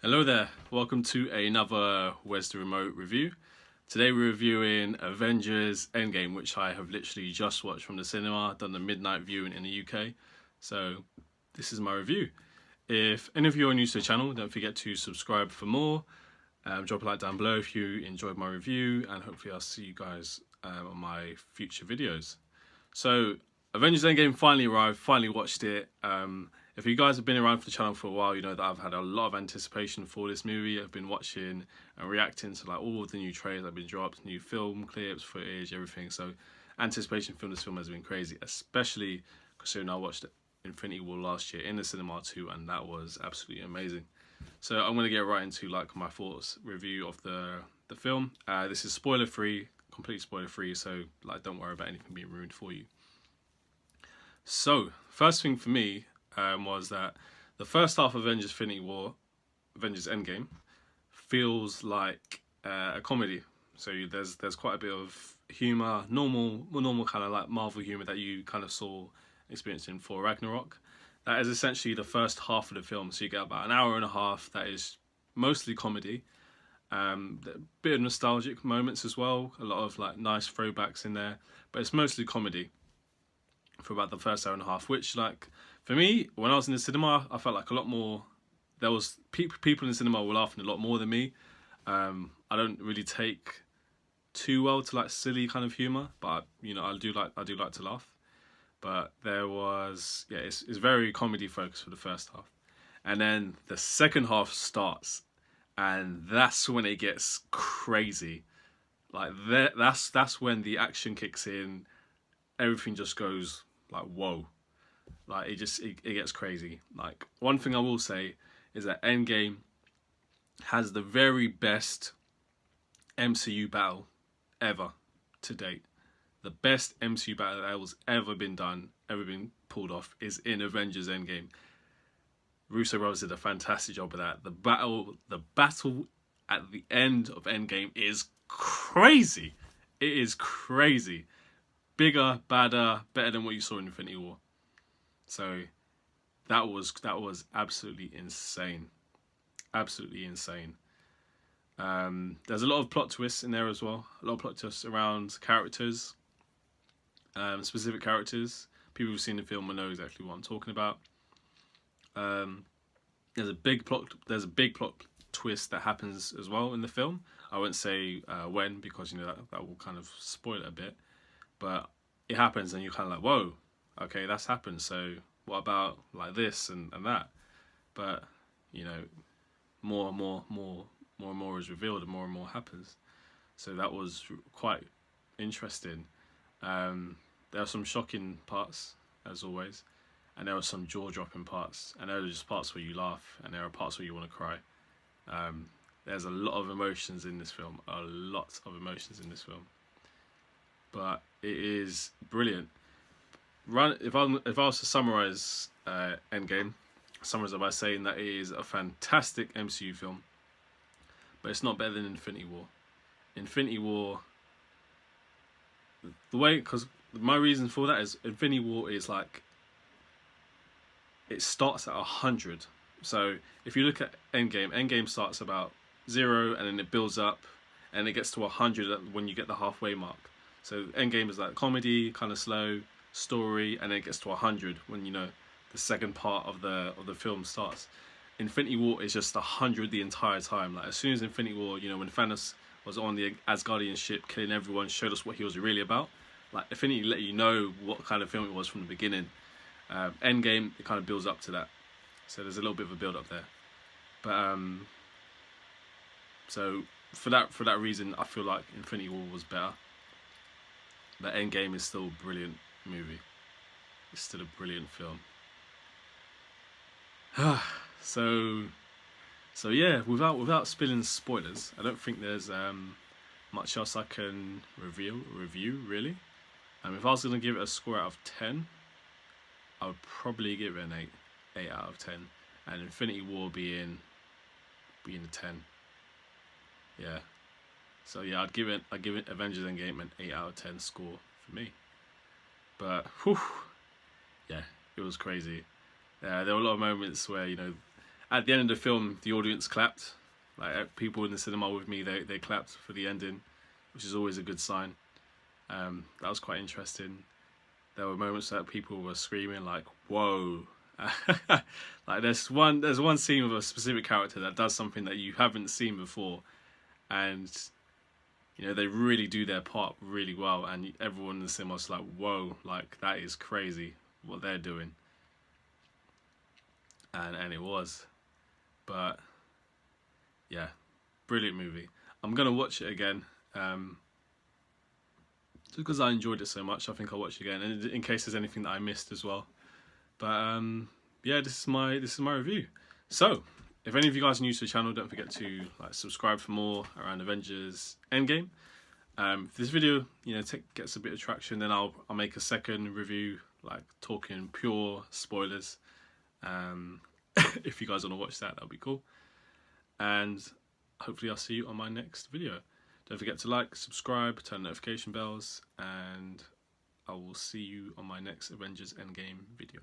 Hello there, welcome to another Where's the Remote review. Today we're reviewing Avengers Endgame, which I have literally just watched from the cinema, done the midnight viewing in the UK. So this is my review. If any of you are new to the channel, don't forget to subscribe for more. Drop a like down below if you enjoyed my review, and hopefully I'll see you guys on my future videos. So Avengers Endgame finally arrived, finally watched it. If you guys have been around for the channel for a while, you know that I've had a lot of anticipation for this movie. I've been watching and reacting to like all of the new trailers that have been dropped, new film clips, footage, everything. So anticipation for this film has been crazy, especially considering I watched Infinity War last year in the cinema too, and that was absolutely amazing. So I'm going to get right into like my thoughts review of the film. This is spoiler free, completely spoiler free, so like don't worry about anything being ruined for you. So first thing for me was that the first half of Avengers Endgame, feels like a comedy. So there's quite a bit of humor, normal kind of like Marvel humor that you kind of saw experienced in Thor Ragnarok. That is essentially the first half of the film. So you get about an hour and a half that is mostly comedy. A bit of nostalgic moments as well. A lot of like nice throwbacks in there, but it's mostly comedy for about the first hour and a half, which like for me, when I was in the cinema, I felt like a lot more. There was people in the cinema were laughing a lot more than me. I don't really take too well to like silly kind of humor, but you know I do like to laugh. But there was it's very comedy focused for the first half, and then the second half starts, and that's when it gets crazy. Like that's when the action kicks in. Everything just goes like whoa. Like it gets crazy. Like one thing I will say is that Endgame has the very best MCU battle ever to date. The best MCU battle that has ever been done, ever been pulled off, is in Avengers Endgame. Russo brothers did a fantastic job of that. The battle at the end of Endgame is crazy. It is crazy. Bigger, badder, better than what you saw in Infinity War. So that was absolutely insane. Absolutely insane. There's a lot of plot twists in there as well. A lot of plot twists around characters, specific characters. People who've seen the film will know exactly what I'm talking about. There's a big plot twist that happens as well in the film. I won't say when, because you know that will kind of spoil it a bit. But it happens, and you're kind of like, whoa, okay, that's happened. So what about like this and that? But you know, more and more is revealed, and more happens. So that was quite interesting. There are some shocking parts, as always, and there are some jaw-dropping parts, and there are just parts where you laugh, and there are parts where you want to cry. There's a lot of emotions in this film, but it is brilliant. If I was to summarize Endgame, summarize it by saying that it is a fantastic MCU film, but it's not better than Infinity War. Infinity War, because my reason for that is Infinity War is like, it starts at 100. So if you look at Endgame starts about 0, and then it builds up, and it gets to 100 when you get the halfway mark. So Endgame is like comedy, kind of slow story, and then it gets to 100 when you know the second part of the film starts. Infinity War is just 100 the entire time. Like as soon as Infinity War, you know, when Thanos was on the Asgardian ship killing everyone, showed us what he was really about. Like Infinity let you know what kind of film it was from the beginning. Endgame, it kind of builds up to that, so there's a little bit of a build up there. But so for that reason, I feel like Infinity War was better. But Endgame is still a brilliant movie. It's still a brilliant film. So yeah, without spilling spoilers, I don't think there's much else I can review really. If I was gonna give it a score out of 10, I would probably give it an 8 out of 10, and Infinity War being a 10. Yeah. So yeah, I'd give it Avengers Endgame an 8 out of 10 score for me. But yeah, it was crazy. There were a lot of moments where, you know, At the end of the film, the audience clapped. Like people in the cinema with me, they clapped for the ending, which is always a good sign. That was quite interesting. There were moments that people were screaming like, "Whoa!" Like there's one scene with a specific character that does something that you haven't seen before, and you know they really do their part really well, and everyone in the cinema was like, "Whoa!" Like that is crazy what they're doing, and it was, but yeah, brilliant movie. I'm gonna watch it again. Just because I enjoyed it so much, I think I'll watch it again, and in case there's anything that I missed as well. But yeah, this is my review. So, if any of you guys are new to the channel, don't forget to like subscribe for more around Avengers Endgame. If this video, you know, gets a bit of traction, then I'll make a second review, like talking pure spoilers. If you guys want to watch that, that'll be cool. And hopefully I'll see you on my next video. Don't forget to like, subscribe, turn notification bells, and I will see you on my next Avengers Endgame video.